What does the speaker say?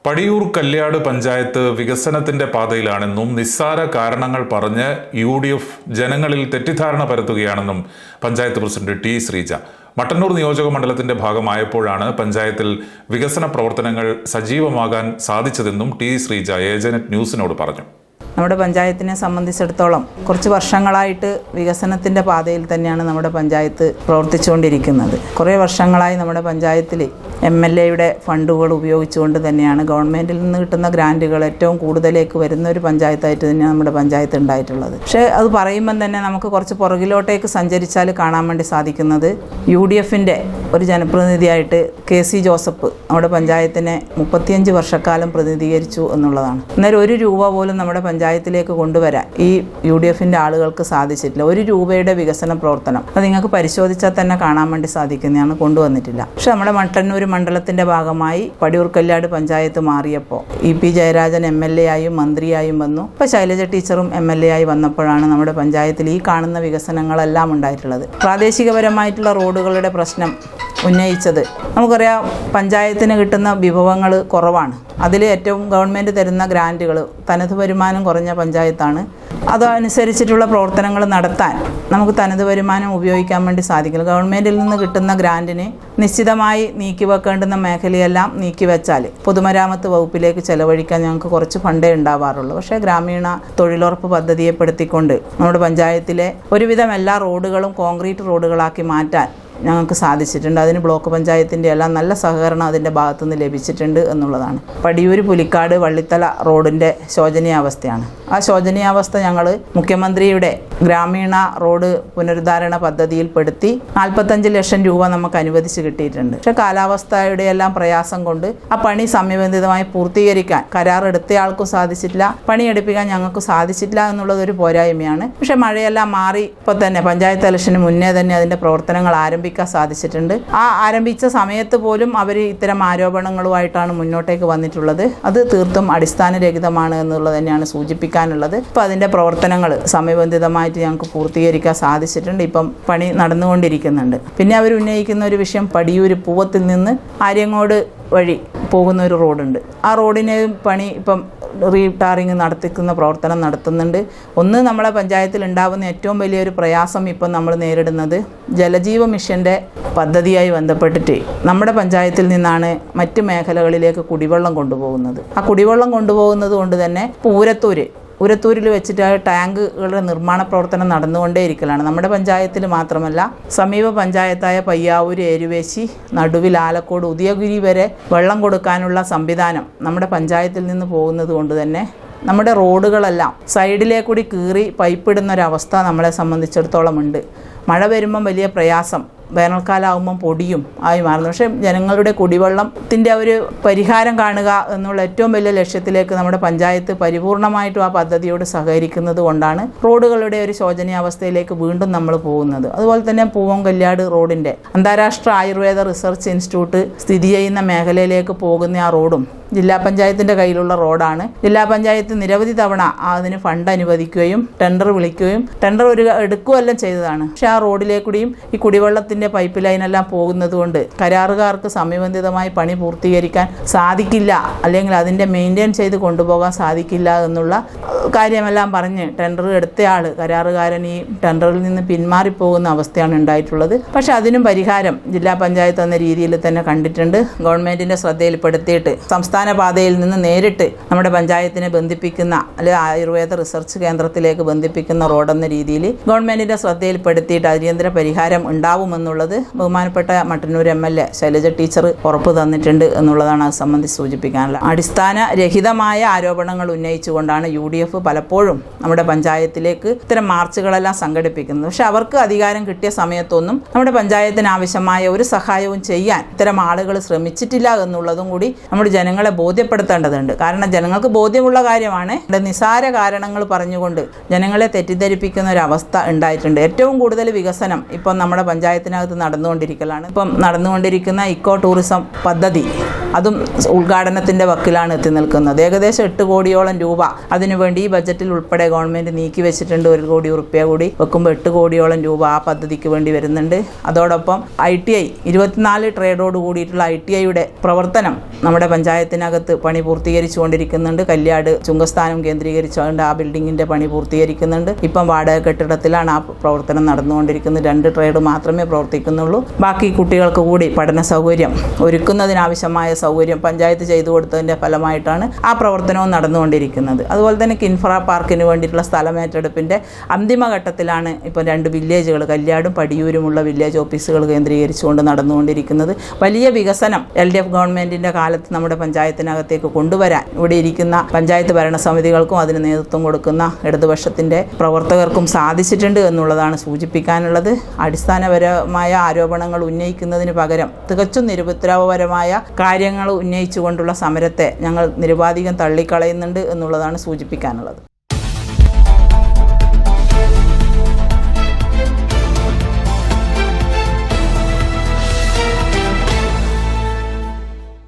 പടിയൂർ കല്യാട് പഞ്ചായത്ത് വികസനത്തിന്റെ പാതയിലാണെന്നും നിസ്സാര കാരണങ്ങൾ പറഞ്ഞ് UDF ജനങ്ങളിൽ തെറ്റിദ്ധാരണ പരത്തുകയാണെന്നും പഞ്ചായത്ത് പ്രസിഡന്റ് ടി ശ്രീജ മട്ടന്നൂർ നിയോജക മണ്ഡലത്തിന്റെ ഭാഗമായപ്പോഴാണ് പഞ്ചായത്തിൽ വികസന പ്രവർത്തനങ്ങൾ സജീവമാകാൻ സാധിച്ചതെന്നും ടി ശ്രീജ ഏജന്റ് ന്യൂസിനോട് പറഞ്ഞു. നമ്മുടെ പഞ്ചായത്തിനെ സംബന്ധിച്ചിടത്തോളം കുറച്ച് വർഷങ്ങളായിട്ട് വികസനത്തിൻ്റെ പാതയിൽ തന്നെയാണ് നമ്മുടെ പഞ്ചായത്ത് പ്രവർത്തിച്ചുകൊണ്ടിരിക്കുന്നത്. കുറേ വർഷങ്ങളായി നമ്മുടെ പഞ്ചായത്തിൽ MLAയുടെ ഫണ്ടുകൾ ഉപയോഗിച്ചുകൊണ്ട് തന്നെയാണ് ഗവൺമെൻറ്റിൽ നിന്ന് കിട്ടുന്ന ഗ്രാൻറ്റുകൾ ഏറ്റവും കൂടുതലേക്ക് വരുന്ന ഒരു പഞ്ചായത്തായിട്ട് തന്നെയാണ് നമ്മുടെ പഞ്ചായത്ത് ഉണ്ടായിട്ടുള്ളത്. പക്ഷേ അത് പറയുമ്പം തന്നെ നമുക്ക് കുറച്ച് പുറകിലോട്ടേക്ക് സഞ്ചരിച്ചാൽ കാണാൻ വേണ്ടി സാധിക്കുന്നത് UDFൻ്റെ ഒരു ജനപ്രതിനിധിയായിട്ട് KC ജോസഫ് നമ്മുടെ പഞ്ചായത്തിനെ 35 വർഷക്കാലം പ്രതിനിധീകരിച്ചു എന്നുള്ളതാണ്. അന്നേരം 1 രൂപ പോലും നമ്മുടെ പഞ്ചായത്തിലേക്ക് കൊണ്ടുവരാൻ ഈ UDFൻ്റെ ആളുകൾക്ക് സാധിച്ചിട്ടില്ല. 1 രൂപയുടെ വികസന പ്രവർത്തനം അത് നിങ്ങൾക്ക് പരിശോധിച്ചാൽ തന്നെ കാണാൻ വേണ്ടി സാധിക്കുന്നതാണ്, കൊണ്ടുവന്നിട്ടില്ല. പക്ഷെ നമ്മുടെ മട്ടന്നൂർ മണ്ഡലത്തിൻ്റെ ഭാഗമായി പടിയൂർ കല്യാട് പഞ്ചായത്ത് മാറിയപ്പോൾ EP ജയരാജൻ MLA ആയും മന്ത്രിയായും വന്നു. ഇപ്പോൾ ശൈലജ ടീച്ചറും MLA ആയി വന്നപ്പോഴാണ് നമ്മുടെ പഞ്ചായത്തിൽ ഈ കാണുന്ന വികസനങ്ങളെല്ലാം ഉണ്ടായിട്ടുള്ളത്. പ്രാദേശികപരമായിട്ടുള്ള റോഡുകളുടെ പ്രശ്നം ഉന്നയിച്ചത് നമുക്കറിയാം, പഞ്ചായത്തിന് കിട്ടുന്ന വിഭവങ്ങൾ കുറവാണ്. അതിൽ ഏറ്റവും ഗവൺമെൻറ് തരുന്ന ഗ്രാൻറ്റുകൾ, തനത് വരുമാനം കുറഞ്ഞ പഞ്ചായത്താണ്. അതനുസരിച്ചിട്ടുള്ള പ്രവർത്തനങ്ങൾ നടത്താൻ നമുക്ക് തനത് വരുമാനം ഉപയോഗിക്കാൻ വേണ്ടി സാധിക്കില്ല. ഗവൺമെൻറ്റിൽ നിന്ന് കിട്ടുന്ന ഗ്രാൻറ്റിന് നിശ്ചിതമായി നീക്കിവെക്കേണ്ടുന്ന മേഖലയെല്ലാം നീക്കിവെച്ചാൽ പൊതുമരാമത്ത് വകുപ്പിലേക്ക് ചെലവഴിക്കാൻ ഞങ്ങൾക്ക് കുറച്ച് ഫണ്ടേ ഉണ്ടാവാറുള്ളൂ. പക്ഷേ ഗ്രാമീണ തൊഴിലുറപ്പ് പദ്ധതിയെപ്പെടുത്തിക്കൊണ്ട് നമ്മുടെ പഞ്ചായത്തിലെ ഒരുവിധം എല്ലാ റോഡുകളും കോൺക്രീറ്റ് റോഡുകളാക്കി മാറ്റാൻ ഞങ്ങൾക്ക് സാധിച്ചിട്ടുണ്ട്. അതിന് ബ്ലോക്ക് പഞ്ചായത്തിൻ്റെ എല്ലാം നല്ല സഹകരണം അതിൻ്റെ ഭാഗത്തുനിന്ന് ലഭിച്ചിട്ടുണ്ട് എന്നുള്ളതാണ്. പടിയൂർ പുലിക്കാട് വള്ളിത്തല റോഡിൻ്റെ ശോചനീയാവസ്ഥയാണ്. ആ ശോചനീയാവസ്ഥ ഞങ്ങൾ മുഖ്യമന്ത്രിയുടെ ഗ്രാമീണ റോഡ് പുനരുദ്ധാരണ പദ്ധതിയിൽ പെടുത്തി 45 ലക്ഷം രൂപ നമുക്ക് അനുവദിച്ച് കിട്ടിയിട്ടുണ്ട്. പക്ഷേ കാലാവസ്ഥയുടെ എല്ലാം പ്രയാസം കൊണ്ട് ആ പണി സമയബന്ധിതമായി പൂർത്തീകരിക്കാൻ കരാറെടുത്തയാൾക്കും സാധിച്ചിട്ടില്ല, പണിയെടുപ്പിക്കാൻ ഞങ്ങൾക്ക് സാധിച്ചിട്ടില്ല എന്നുള്ളതൊരു പോരായ്മയാണ്. പക്ഷേ മഴയെല്ലാം മാറി ഇപ്പോൾ തന്നെ പഞ്ചായത്ത് ഇലക്ഷന് മുന്നേ തന്നെ അതിൻ്റെ പ്രവർത്തനങ്ങൾ ആരംഭിക്കാൻ സാധിച്ചിട്ടുണ്ട്. ആ ആരംഭിച്ച സമയത്ത് പോലും അവർ ഇത്തരം ആരോപണങ്ങളുമായിട്ടാണ് മുന്നോട്ടേക്ക് വന്നിട്ടുള്ളത്. അത് തീർത്തും അടിസ്ഥാനരഹിതമാണ് എന്നുള്ളത് തന്നെയാണ് സൂചിപ്പിക്കാനുള്ളത്. ഇപ്പോൾ അതിൻ്റെ പ്രവർത്തനങ്ങൾ സമയബന്ധിതമായിട്ട് ഞങ്ങൾക്ക് പൂർത്തീകരിക്കാൻ സാധിച്ചിട്ടുണ്ട്. ഇപ്പം പണി നടന്നുകൊണ്ടിരിക്കുന്നുണ്ട്. പിന്നെ അവർ ഉന്നയിക്കുന്ന ഒരു വിഷയം, പടിയൂർ പൂവത്തിൽ നിന്ന് ആര്യങ്ങോട് വഴി പോകുന്ന ഒരു റോഡുണ്ട്. ആ റോഡിന് പണി ഇപ്പം റീടാറിങ് നടത്തിക്കുന്ന പ്രവർത്തനം നടത്തുന്നുണ്ട്. ഒന്ന്, നമ്മളെ പഞ്ചായത്തിൽ ഉണ്ടാകുന്ന ഏറ്റവും വലിയൊരു പ്രയാസം ഇപ്പം നമ്മൾ നേരിടുന്നത് ജലജീവ മിഷൻ്റെ പദ്ധതിയായി ബന്ധപ്പെട്ടിട്ട് നമ്മുടെ പഞ്ചായത്തിൽ നിന്നാണ് മറ്റ് മേഖലകളിലേക്ക് കുടിവെള്ളം കൊണ്ടുപോകുന്നത്. ആ കുടിവെള്ളം കൊണ്ടുപോകുന്നത് കൊണ്ട് തന്നെ ഉരത്തൂരിൽ വെച്ചിട്ട് ടാങ്കുകളുടെ നിർമ്മാണ പ്രവർത്തനം നടന്നുകൊണ്ടേയിരിക്കലാണ്. നമ്മുടെ പഞ്ചായത്തിൽ മാത്രമല്ല, സമീപ പഞ്ചായത്തായ പയ്യാവൂർ, ഏരുവേശി, നടുവിൽ ആലക്കോട്, ഉദയഗിരി വരെ വെള്ളം കൊടുക്കാനുള്ള സംവിധാനം നമ്മുടെ പഞ്ചായത്തിൽ നിന്ന് പോകുന്നത് കൊണ്ട് തന്നെ നമ്മുടെ റോഡുകളെല്ലാം സൈഡിലേക്കൂടി കീറി പൈപ്പിടുന്നൊരവസ്ഥ നമ്മളെ സംബന്ധിച്ചിടത്തോളം ഉണ്ട്. മഴ വരുമ്പം വലിയ പ്രയാസം, വേനൽക്കാലമാകുമ്പം പൊടിയും ആയി മാറുന്നു. പക്ഷേ ജനങ്ങളുടെ കുടിവെള്ളത്തിൻ്റെ ഒരു പരിഹാരം കാണുക എന്നുള്ള ഏറ്റവും വലിയ ലക്ഷ്യത്തിലേക്ക് നമ്മുടെ പഞ്ചായത്ത് പരിപൂർണമായിട്ടും ആ പദ്ധതിയോട് സഹകരിക്കുന്നത് കൊണ്ടാണ് റോഡുകളുടെ ഒരു ശോചനീയാവസ്ഥയിലേക്ക് വീണ്ടും നമ്മൾ പോകുന്നത്. അതുപോലെ തന്നെ പൂവം കല്യാട് റോഡിൻ്റെ അന്താരാഷ്ട്ര ആയുർവേദ റിസർച്ച് ഇൻസ്റ്റിറ്റ്യൂട്ട് സ്ഥിതി ചെയ്യുന്ന മേഖലയിലേക്ക് പോകുന്ന ആ റോഡും ജില്ലാ പഞ്ചായത്തിൻ്റെ കയ്യിലുള്ള റോഡാണ്. ജില്ലാ പഞ്ചായത്ത് നിരവധി തവണ അതിന് ഫണ്ട് അനുവദിക്കുകയും ടെൻഡർ വിളിക്കുകയും ടെൻഡർ എടുക്കുകയെല്ലാം ചെയ്തതാണ്. പക്ഷേ ആ റോഡിലേക്കൂടിയും ഈ കുടിവെള്ളത്തിൻ്റെ പൈപ്പ് ലൈനെല്ലാം പോകുന്നത് കൊണ്ട് കരാറുകാർക്ക് സമയബന്ധിതമായി പണി പൂർത്തീകരിക്കാൻ സാധിക്കില്ല, അല്ലെങ്കിൽ അതിൻ്റെ മെയിൻറ്റെയിൻ ചെയ്ത് കൊണ്ടുപോകാൻ സാധിക്കില്ല എന്നുള്ള കാര്യമെല്ലാം പറഞ്ഞ് ടെൻഡർ എടുത്തയാൾ, കരാറുകാരൻ, ഈ ടെൻഡറിൽ നിന്ന് പിന്മാറിപ്പോകുന്ന അവസ്ഥയാണ് ഉണ്ടായിട്ടുള്ളത്. പക്ഷേ അതിനും പരിഹാരം ജില്ലാ പഞ്ചായത്ത് എന്ന രീതിയിൽ തന്നെ കണ്ടിട്ടുണ്ട്. ഗവൺമെൻറ്റിൻ്റെ ശ്രദ്ധയിൽപ്പെടുത്തിയിട്ട് സംസ്ഥാന പാതയിൽ നിന്ന് നേരിട്ട് നമ്മുടെ പഞ്ചായത്തിനെ ബന്ധിപ്പിക്കുന്ന, അല്ലെങ്കിൽ ആയുർവേദ റിസർച്ച് കേന്ദ്രത്തിലേക്ക് ബന്ധിപ്പിക്കുന്ന റോഡെന്ന രീതിയിൽ ഗവൺമെൻറ്റിൻ്റെ ശ്രദ്ധയിൽപ്പെടുത്തിയിട്ട് അടിയന്തര പരിഹാരം ഉണ്ടാവുമെന്നുള്ളത് ബഹുമാനപ്പെട്ട മട്ടന്നൂർ MLA ശൈലജ ടീച്ചർ ഉറപ്പ് തന്നിട്ടുണ്ട് എന്നുള്ളതാണ് അത് സംബന്ധിച്ച് സൂചിപ്പിക്കാനുള്ളത്. അടിസ്ഥാനരഹിതമായ ആരോപണങ്ങൾ ഉന്നയിച്ചുകൊണ്ടാണ് UDF പലപ്പോഴും നമ്മുടെ പഞ്ചായത്തിലേക്ക് ഇത്തരം മാർച്ചുകളെല്ലാം സംഘടിപ്പിക്കുന്നത്. പക്ഷെ അവർക്ക് അധികാരം കിട്ടിയ സമയത്തൊന്നും നമ്മുടെ പഞ്ചായത്തിന് ആവശ്യമായ ഒരു സഹായവും ചെയ്യാൻ ഇത്തരം ആളുകൾ ശ്രമിച്ചിട്ടില്ല എന്നുള്ളതും കൂടി നമ്മുടെ ജനങ്ങളെ ബോധ്യപ്പെടുത്തേണ്ടതുണ്ട്. കാരണം ജനങ്ങൾക്ക് ബോധ്യമുള്ള കാര്യമാണ്, നിസാര കാരണങ്ങൾ പറഞ്ഞുകൊണ്ട് ജനങ്ങളെ തെറ്റിദ്ധരിപ്പിക്കുന്ന ഒരു അവസ്ഥ ഉണ്ടായിട്ടുണ്ട്. ഏറ്റവും കൂടുതൽ വികസനം ഇപ്പം നമ്മുടെ പഞ്ചായത്തിനകത്ത് നടന്നുകൊണ്ടിരിക്കലാണ്. ഇപ്പം നടന്നുകൊണ്ടിരിക്കുന്ന ഇക്കോ ടൂറിസം പദ്ധതി, അതും ഉദ്ഘാടനത്തിൻ്റെ വക്കിലാണ് എത്തി നിൽക്കുന്നത്. ഏകദേശം 8 കോടിയോളം രൂപ അതിനുവേണ്ടി ഈ ബജറ്റിൽ ഉൾപ്പെടെ ഗവൺമെൻറ് നീക്കി വെച്ചിട്ടുണ്ട്. 1 കോടി റുപ്യ കൂടി വെക്കുമ്പോൾ 8 കോടിയോളം രൂപ ആ പദ്ധതിക്ക് വേണ്ടി വരുന്നുണ്ട്. അതോടൊപ്പം ITI 24 ട്രേഡോട് കൂടിയിട്ടുള്ള ITIയുടെ പ്രവർത്തനം നമ്മുടെ പഞ്ചായത്തിന് പഞ്ചായത്തിനകത്ത് പണി പൂർത്തീകരിച്ചുകൊണ്ടിരിക്കുന്നുണ്ട്. കല്യാട് ചുങ്കസ്ഥാനം കേന്ദ്രീകരിച്ചുകൊണ്ട് ആ ബിൽഡിങ്ങിൻ്റെ പണി പൂർത്തീകരിക്കുന്നുണ്ട്. ഇപ്പം വാടക കെട്ടിടത്തിലാണ് ആ പ്രവർത്തനം നടന്നുകൊണ്ടിരിക്കുന്നത്. 2 ട്രേഡ് മാത്രമേ പ്രവർത്തിക്കുന്നുള്ളൂ. ബാക്കി കുട്ടികൾക്ക് കൂടി പഠന സൗകര്യം ഒരുക്കുന്നതിനാവശ്യമായ സൗകര്യം പഞ്ചായത്ത് ചെയ്തു കൊടുത്തതിൻ്റെ ഫലമായിട്ടാണ് ആ പ്രവർത്തനവും നടന്നുകൊണ്ടിരിക്കുന്നത്. അതുപോലെ തന്നെ കിൻഫ്ര പാർക്കിന് വേണ്ടിയിട്ടുള്ള സ്ഥലമേറ്റെടുപ്പിൻ്റെ അന്തിമഘട്ടത്തിലാണ് ഇപ്പോൾ 2 വില്ലേജുകൾ, കല്യാടും പടിയൂരുമുള്ള വില്ലേജ് ഓഫീസുകൾ കേന്ദ്രീകരിച്ചുകൊണ്ട് നടന്നുകൊണ്ടിരിക്കുന്നത്. വലിയ വികസനം LDF ഗവൺമെൻറ്റിൻ്റെ കാലത്ത് നമ്മുടെ പഞ്ചായത്തിനകത്തേക്ക് കൊണ്ടുവരാൻ ഇവിടെ ഇരിക്കുന്ന പഞ്ചായത്ത് ഭരണസമിതികൾക്കും അതിന് നേതൃത്വം കൊടുക്കുന്ന ഇടതുപക്ഷത്തിൻ്റെ പ്രവർത്തകർക്കും സാധിച്ചിട്ടുണ്ട് എന്നുള്ളതാണ് സൂചിപ്പിക്കാനുള്ളത്. അടിസ്ഥാനപരമായ ആരോപണങ്ങൾ ഉന്നയിക്കുന്നതിന് പകരം തികച്ചും നിരുപദ്രവപരമായ കാര്യങ്ങൾ ഉന്നയിച്ചുകൊണ്ടുള്ള സമരത്തെ ഞങ്ങൾ നിരുപാധികം തള്ളിക്കളയുന്നുണ്ട് എന്നുള്ളതാണ് സൂചിപ്പിക്കാനുള്ളത്.